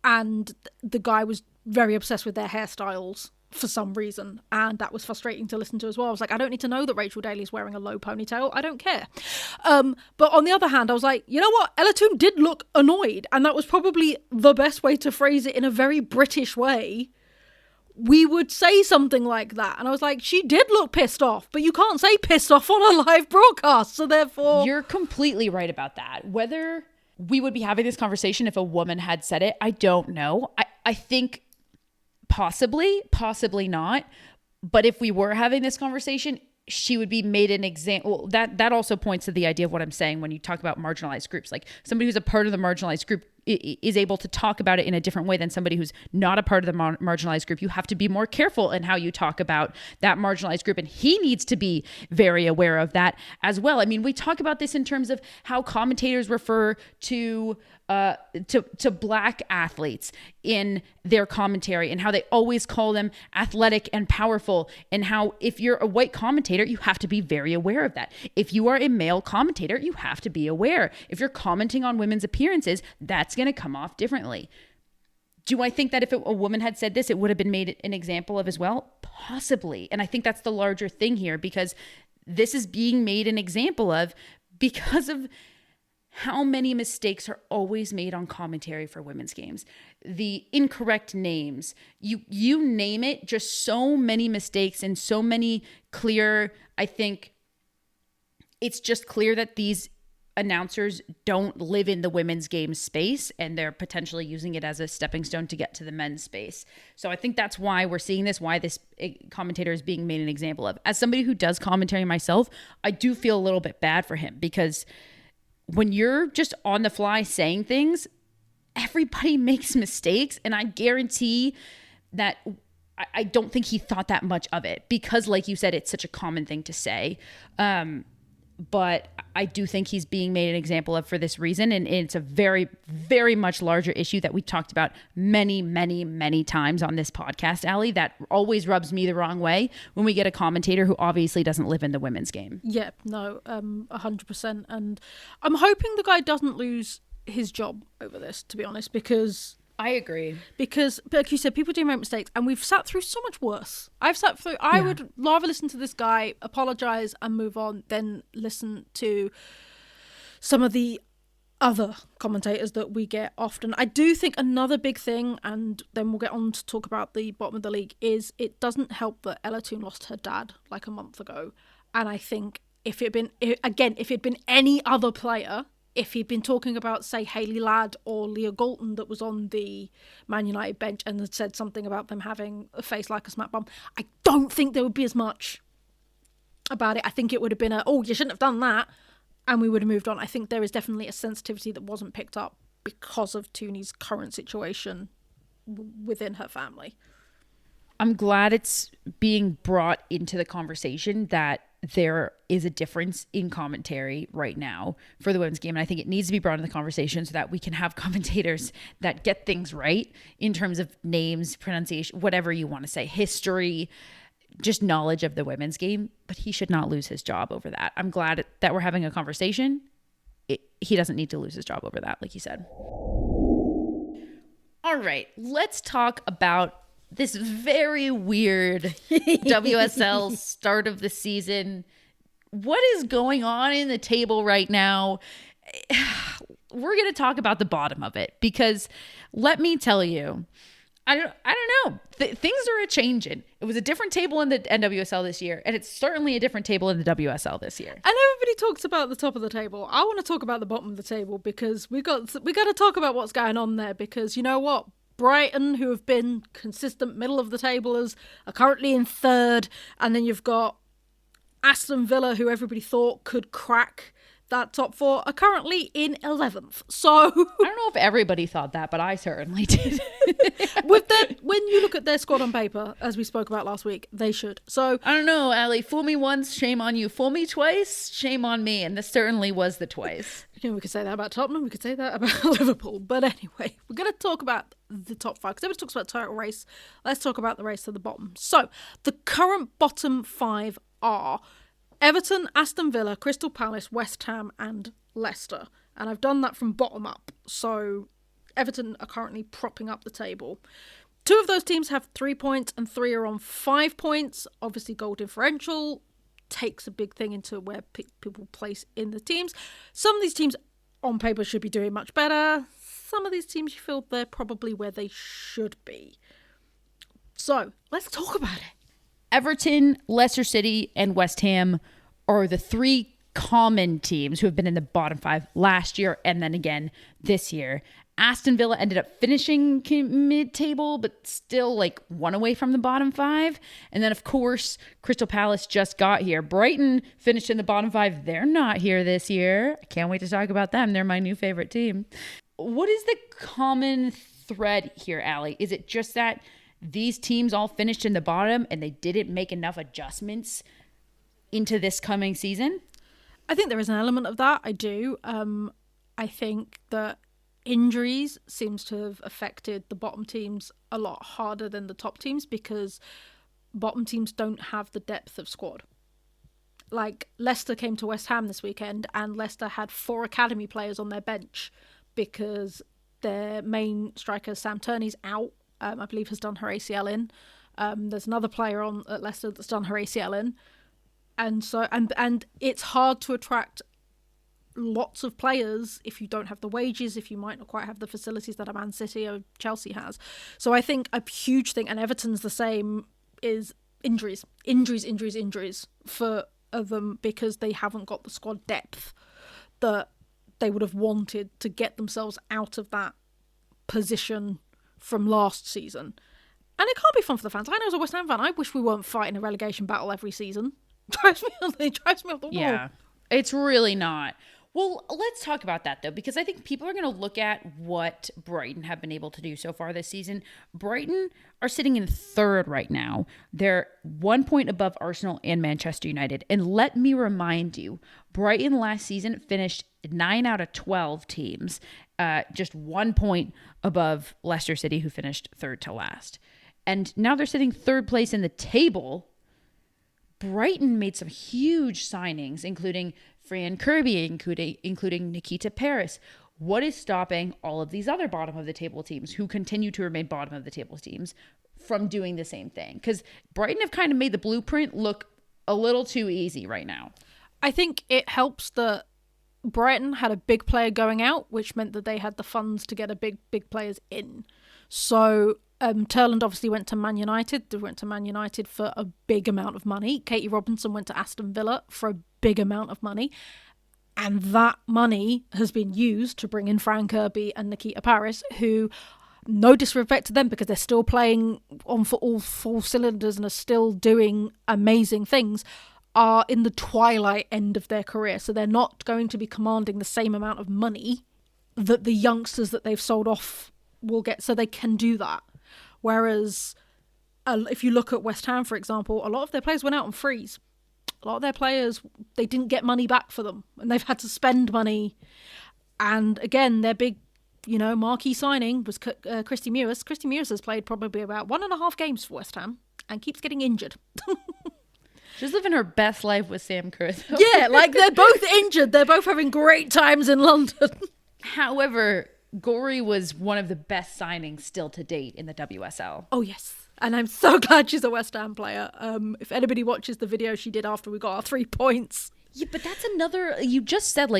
and the guy was very obsessed with their hairstyles for some reason, and that was frustrating to listen to as well. I was like, I don't need to know that Rachel Daly's wearing a low ponytail. I don't care. But on the other hand, I was like, you know what? Ella Toone did look annoyed, and that was probably the best way to phrase it in a very British way. We would say something like that. And I was like, she did look pissed off, but you can't say pissed off on a live broadcast. So therefore... You're completely right about that. Whether we would be having this conversation if a woman had said it, I don't know. I think possibly not. But if we were having this conversation, she would be made an example. That also points to the idea of what I'm saying when you talk about marginalized groups. Like somebody who's a part of the marginalized group is able to talk about it in a different way than somebody who's not a part of the marginalized group. You have to be more careful in how you talk about that marginalized group. And he needs to be very aware of that as well. I mean, we talk about this in terms of how commentators refer to black athletes in their commentary, and how they always call them athletic and powerful, and how if you're a white commentator, you have to be very aware of that. If you are a male commentator, you have to be aware. If you're commenting on women's appearances, that's going to come off differently. Do I think that if a woman had said this, it would have been made an example of as well? Possibly. And I think that's the larger thing here, because this is being made an example of because of how many mistakes are always made on commentary for women's games. The incorrect names, you name it, just so many mistakes and so many clear, I think it's just clear that these announcers don't live in the women's game space and they're potentially using it as a stepping stone to get to the men's space. So I think that's why we're seeing this, why this commentator is being made an example of. As somebody who does commentary myself, I do feel a little bit bad for him because when you're just on the fly saying things, everybody makes mistakes. And I guarantee that I don't think he thought that much of it because, like you said, it's such a common thing to say. But I do think he's being made an example of for this reason. And it's a very, very much larger issue that we talked about many, many, many times on this podcast, Allie, that always rubs me the wrong way when we get a commentator who obviously doesn't live in the women's game. Yeah, no, 100%. And I'm hoping the guy doesn't lose his job over this, to be honest, because I agree. Because, like you said, people do make mistakes, and we've sat through so much worse. I would rather listen to this guy, apologise and move on, than listen to some of the other commentators that we get often. I do think another big thing, and then we'll get on to talk about the bottom of the league, is it doesn't help that Ella Toone lost her dad like a month ago. And I think if it'd been any other player, if he'd been talking about, say, Hayley Ladd or Leah Galton that was on the Man United bench and had said something about them having a face like a smack bum, I don't think there would be as much about it. I think it would have been you shouldn't have done that, and we would have moved on. I think there is definitely a sensitivity that wasn't picked up because of Toonie's current situation within her family. I'm glad it's being brought into the conversation that there is a difference in commentary right now for the women's game. And I think it needs to be brought into the conversation so that we can have commentators that get things right in terms of names, pronunciation, whatever you want to say, history, just knowledge of the women's game. But he should not lose his job over that. I'm glad that we're having a conversation. He doesn't need to lose his job over that, like you said. All right, let's talk about this very weird WSL start of the season. What is going on in the table right now? We're going to talk about the bottom of it because let me tell you, I don't know. Things are a-changing. It was a different table in the NWSL this year, and it's certainly a different table in the WSL this year. And everybody talks about the top of the table. I want to talk about the bottom of the table because we got to talk about what's going on there because you know what? Brighton, who have been consistent middle of the tablers, are currently in third. And then you've got Aston Villa, who everybody thought could crack that top four, are currently in 11th. So I don't know if everybody thought that, but I certainly did. When you look at their squad on paper, as we spoke about last week, they should. So I don't know, Allie. Fool me once, shame on you. Fool me twice, shame on me. And this certainly was the twice. You know, we could say that about Tottenham. We could say that about Liverpool. But anyway, we're going to talk about the top five because everybody talks about title race. Let's talk about the race to the bottom. So the current bottom five are Everton, Aston Villa, Crystal Palace, West Ham and Leicester. And I've done that from bottom up. So Everton are currently propping up the table. Two of those teams have 3 points and three are on 5 points. Obviously, goal differential takes a big thing into where people place in the teams. Some of these teams on paper should be doing much better. Some of these teams you feel they're probably where they should be. So let's talk about it. Everton, Leicester City, and West Ham are the three common teams who have been in the bottom five last year and then again this year. Aston Villa ended up finishing mid-table, but still like one away from the bottom five. And then, of course, Crystal Palace just got here. Brighton finished in the bottom five. They're not here this year. I can't wait to talk about them. They're my new favorite team. What is the common thread here, Allie? Is it just that these teams all finished in the bottom and they didn't make enough adjustments into this coming season? I think there is an element of that. I do. I think that injuries seems to have affected the bottom teams a lot harder than the top teams because bottom teams don't have the depth of squad. Like Leicester came to West Ham this weekend and Leicester had 4 academy players on their bench because their main striker Sam Turney's out. I believe has done her ACL in. There's another player on at Leicester that's done her ACL in. And so and it's hard to attract lots of players if you don't have the wages, if you might not quite have the facilities that a Man City or Chelsea has. So I think a huge thing, and Everton's the same, is injuries for them, because they haven't got the squad depth that they would have wanted to get themselves out of that position from last season. And it can't be fun for the fans. I know as a West Ham fan, I wish we weren't fighting a relegation battle every season. It drives me off the wall. Yeah, it's really not. Well, let's talk about that, though, because I think people are going to look at what Brighton have been able to do so far this season. Brighton are sitting in third right now. They're 1 point above Arsenal and Manchester United. And let me remind you, Brighton last season finished 9 out of 12 teams, just 1 point above Leicester City, who finished third to last. And now they're sitting third place in the table. Brighton made some huge signings, including Fran Kirby, including Nikita Paris. What is stopping all of these other bottom of the table teams who continue to remain bottom of the table teams from doing the same thing? Because Brighton have kind of made the blueprint look a little too easy right now. I think it helps that Brighton had a big player going out, which meant that they had the funds to get a big players in. So Turland obviously went to Man United. They went to Man United for a big amount of money. Katie Robinson went to Aston Villa for a big amount of money. And that money has been used to bring in Fran Kirby and Nikita Paris, who, no disrespect to them because they're still playing on for all 4 cylinders and are still doing amazing things, are in the twilight end of their career. So they're not going to be commanding the same amount of money that the youngsters that they've sold off will get. So they can do that. Whereas if you look at West Ham, for example, a lot of their players went out on frees. A lot of their players, they didn't get money back for them, and they've had to spend money. And again, their big, marquee signing was Christy Mewis. Christy Mewis has played probably about 1.5 games for West Ham and keeps getting injured. She's living her best life with Sam Kerr. Yeah, like they're both injured. They're both having great times in London. However, Gorey was one of the best signings still to date in the WSL. Oh, yes. And I'm so glad she's a West Ham player. If anybody watches the video she did after we got our 3 points. Yeah, but that's another, you just said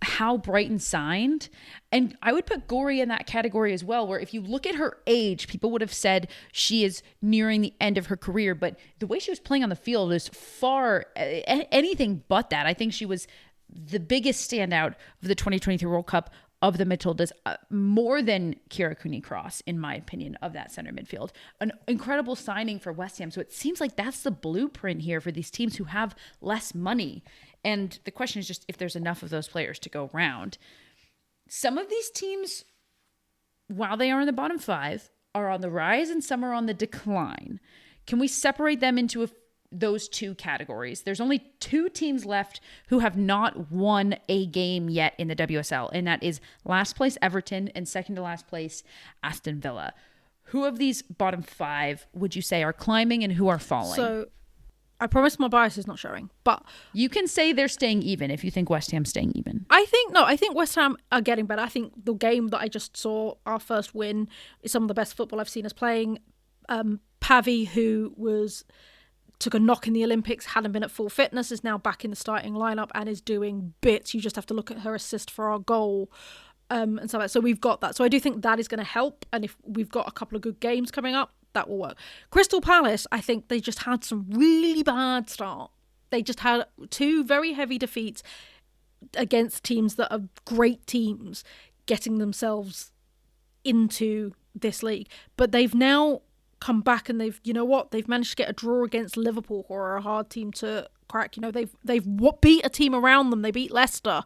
how Brighton signed. And I would put Gorey in that category as well, where if you look at her age, people would have said she is nearing the end of her career. But the way she was playing on the field is far anything but that. I think she was the biggest standout of the 2023 World Cup of the Matildas, more than Kira Cooney-Cross, in my opinion, of that center midfield. An incredible signing for West Ham. So it seems like that's the blueprint here for these teams who have less money. And the question is just if there's enough of those players to go around. Some of these teams, while they are in the bottom 5, are on the rise and some are on the decline. Can we separate them into those 2 categories? There's only 2 teams left who have not won a game yet in the WSL, and that is last place Everton and second to last place Aston Villa. Who of these bottom 5 would you say are climbing and who are falling? So I promise my bias is not showing, but you can say they're staying even if you think West Ham's staying even. I think West Ham are getting better. I think the game that I just saw, our first win, is some of the best football I've seen us playing. Pavi, who took a knock in the Olympics, hadn't been at full fitness, is now back in the starting lineup and is doing bits. You just have to look at her assist for our goal and stuff like that. So we've got that. So I do think that is going to help. And if we've got a couple of good games coming up, that will work. Crystal Palace, I think they just had some really bad start. They just had 2 very heavy defeats against teams that are great teams, getting themselves into this league. But they've now come back and they've managed to get a draw against Liverpool, who are a hard team to crack. They've beat a team around them. They beat Leicester.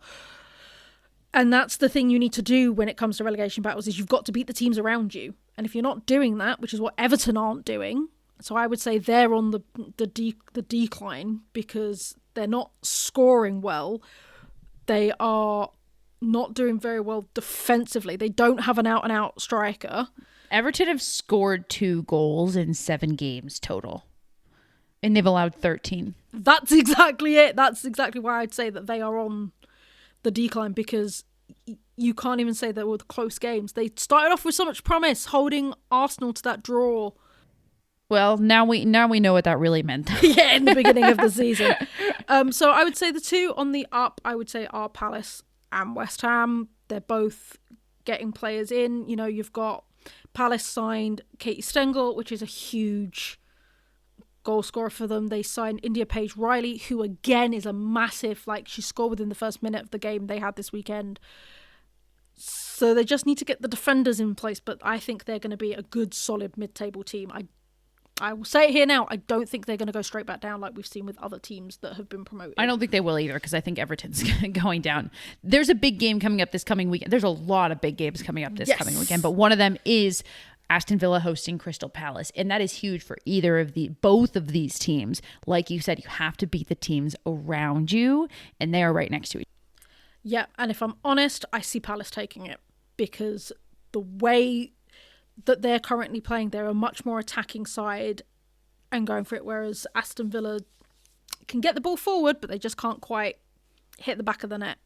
And that's the thing you need to do when it comes to relegation battles, is you've got to beat the teams around you. And if you're not doing that, which is what Everton aren't doing, so I would say they're on the decline because they're not scoring well. They are not doing very well defensively. They don't have an out-and-out striker. Everton have scored 2 goals in 7 games total, and they've allowed 13. That's exactly it. That's exactly why I'd say that they are on the decline, because you can't even say they were close games. They started off with so much promise, holding Arsenal to that draw. Well, now we know what that really meant. Yeah, in the beginning of the season. So I would say the two on the up, I would say, are Palace and West Ham. They're both getting players in. You know, you've got Palace signed Katie Stengel, which is a huge goal scorer for them. They signed India Page Riley, who again is a massive, like, she scored within the first minute of the game they had this weekend. So they just need to get the defenders in place, but I think they're going to be a good, solid mid-table team. I will say it here now, I don't think they're going to go straight back down like we've seen with other teams that have been promoted. I don't think they will either, because I think Everton's going down. There's a big game coming up this coming weekend. There's a lot of big games coming up this coming weekend, but one of them is Aston Villa hosting Crystal Palace, and that is huge for both of these teams. Like you said, you have to beat the teams around you, and they are right next to each other. Yeah, and if I'm honest, I see Palace taking it, because the way that they're currently playing, they're a much more attacking side and going for it, whereas Aston Villa can get the ball forward, but they just can't quite hit the back of the net.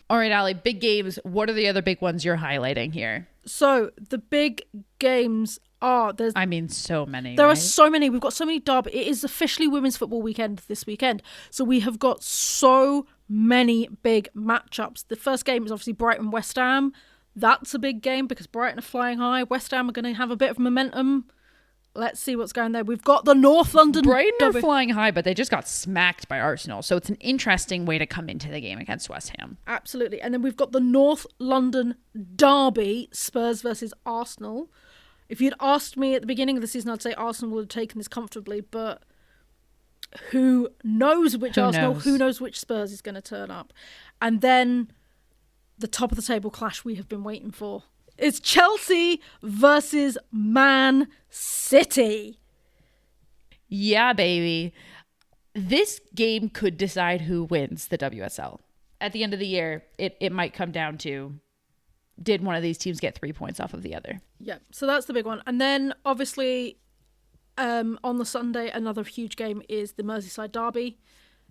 All right, Ali, big games. What are the other big ones you're highlighting here? So the big games are... so many. There are so many. We've got so many derby. It is officially Women's Football Weekend this weekend. So we have got so many big matchups. The first game is obviously Brighton-West Ham. That's a big game because Brighton are flying high. West Ham are going to have a bit of momentum. Let's see what's going there. We've got the North London Brighton derby. are flying high, but they just got smacked by Arsenal. So it's an interesting way to come into the game against West Ham. Absolutely. And then we've got the North London derby, Spurs versus Arsenal. If you'd asked me at the beginning of the season, I'd say Arsenal would have taken this comfortably, but who knows which Arsenal, who knows which Spurs is going to turn up. And then the top of the table clash we have been waiting for. It's Chelsea versus Man City. Yeah, baby. This game could decide who wins the WSL. At the end of the year, it might come down to, did one of these teams get 3 points off of the other? Yeah, so that's the big one. And then, obviously, on the Sunday, another huge game is the Merseyside derby.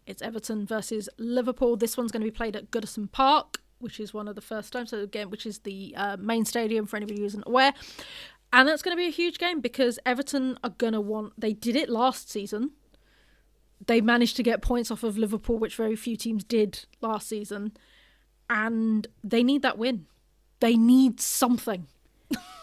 It's Everton versus Liverpool. This one's going to be played at Goodison Park, which is one of the first times, so again, which is the main stadium for anybody who isn't aware. And that's going to be a huge game because Everton are going to they did it last season. They managed to get points off of Liverpool, which very few teams did last season. And they need that win. They need something.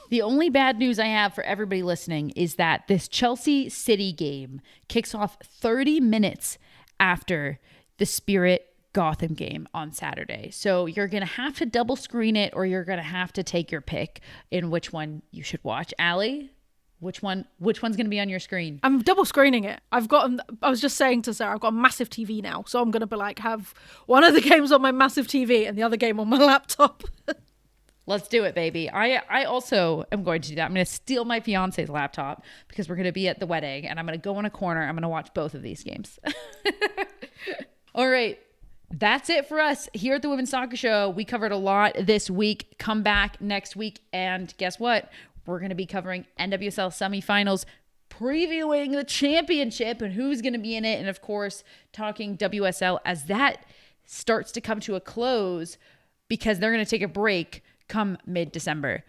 The only bad news I have for everybody listening is that this Chelsea City game kicks off 30 minutes after the Spirit Gotham game on Saturday. So you're going to have to double screen it, or you're going to have to take your pick in which one you should watch. Allie, which one's going to be on your screen? I'm double screening it. I was just saying to Sarah, I've got a massive TV now. So I'm going to have one of the games on my massive TV and the other game on my laptop. Let's do it, baby. I also am going to do that. I'm going to steal my fiance's laptop because we're going to be at the wedding, and I'm going to go in a corner. I'm going to watch both of these games. All right. That's it for us here at the Women's Soccer Show. We covered a lot this week. Come back next week, and guess what? We're going to be covering NWSL Semifinals, previewing the championship and who's going to be in it, and of course, talking WSL as that starts to come to a close because they're going to take a break come mid-December.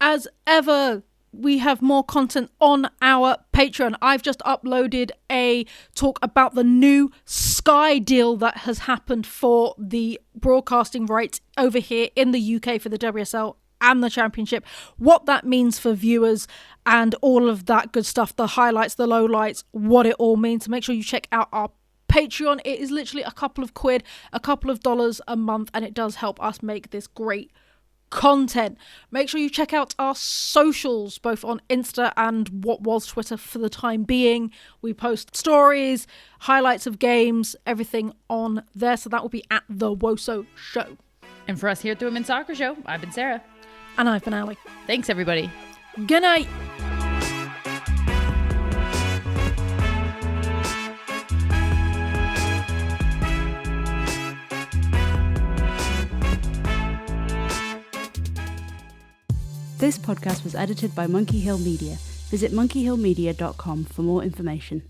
As ever, we have more content on our Patreon. I've just uploaded a talk about the new Sky deal that has happened for the broadcasting rights over here in the UK for the WSL and the Championship, what that means for viewers and all of that good stuff, the highlights, the lowlights, what it all means. So make sure you check out our Patreon. It is literally a couple of quid, a couple of dollars a month, and it does help us make this great content. Make sure you check out our socials, both on Insta and what was Twitter for the time being. We post stories, highlights of games, everything on there. So that will be at The Woso Show. And for us here at the Women's Soccer Show, I've been Sarah. And I've been Ali. Thanks, everybody. Good night. This podcast was edited by Monkey Hill Media. Visit monkeyhillmedia.com for more information.